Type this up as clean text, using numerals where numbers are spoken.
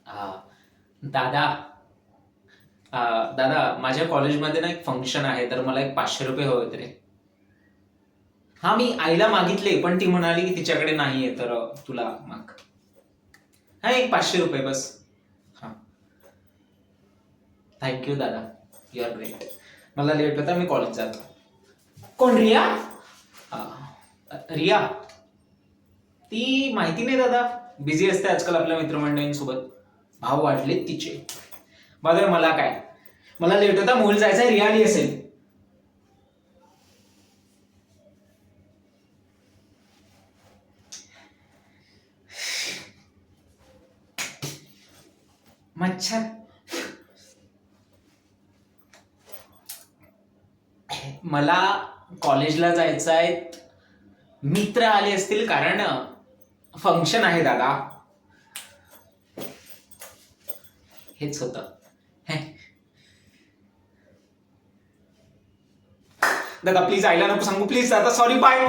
आ, दादा, दादा माझ्या कॉलेजमध्ये ना एक फंक्शन आहे, तर मला एक 500 रुपये हवे होते रे. हा, मी आईला मागितले पण ती म्हणाली की तिच्याकडे नाहीये, तर तुला माग. हा, एक 500 रुपये बस. हा, थँक्यू दादा, यू आर ग्रेट. मला लेट होता, मी कॉलेज जातो. कोण, रिया? आ, रिया ती माहिती नाही दादा, बिझी असते आजकाल आपल्या मित्रमंडळींसोबत. भाव वाढलेत तिचे. बघा मला काय, मला लेट होता, मूल जायचा, रिया आली असेल. मच्छर. मला कॉलेजला जायचं आहे, मित्र आले असतील कारण फंक्शन आहे दादा. हेच होतं. दादा प्लीज आईला नको सांगू, प्लीज दादा, सॉरी, बाय.